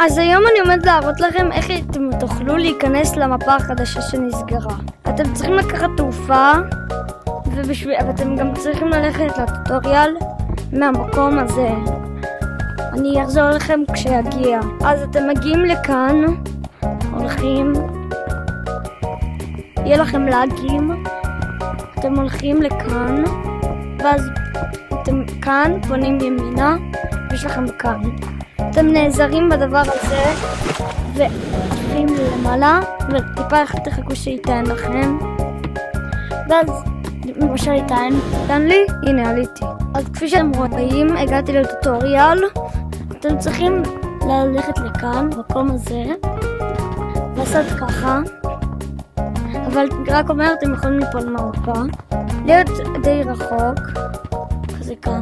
אז היום אני עומד להראות לכם איך אתם תוכלו להיכנס למפה החדשה שנסגרה. אתם צריכים לקחת תעופה, ואתם גם צריכים ללכת לטוטוריאל מהמקום הזה. אני אחזור לכם כשיגיע. אז אתם מגיעים לכאן, הולכים, יהיה לכם לאגים, אתם הולכים לכאן, ואז אתם כאן פונים ימינה, ויש לכם כאן. אתם נעזרים בדבר הזה ועולים למעלה וטיפה תחכו שייתן לכם, ואז למשל ייתן לי, הנה עליתי. אז כפי שאתם רואים, הגעתי לטוטוריאל. אתם צריכים ללכת לכאן, במקום הזה, לעשות ככה, אבל רק אומר, אתם יכולים ליפול מהמפה, להיות די רחוק, כזה כאן,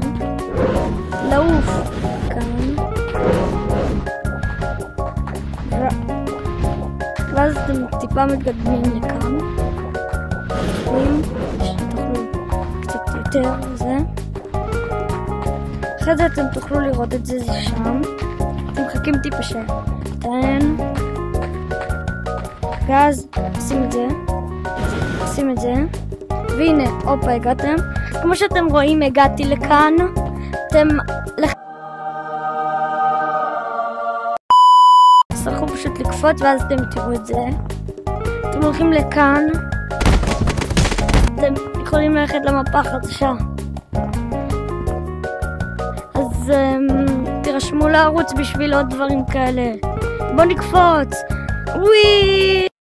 לעוף כאן, ואז אתם טיפה מתקדמים לכאן, רואים שתוכלו קצת יותר וזה. אחרי זה אתם תוכלו לראות את זה שם. אתם מחכים טיפה שתן, ואז עושים את זה, והנה, הופה, הגעתם. כמו שאתם רואים, הגעתי לכאן. אתם צריכו פשוט לקפוץ ואז אתם תראו את זה. אתם הולכים לכאן, אתם יכולים ללכת למפה החדשה. אז תירשמו לערוץ בשביל עוד דברים כאלה. בואו נקפוץ! וואי!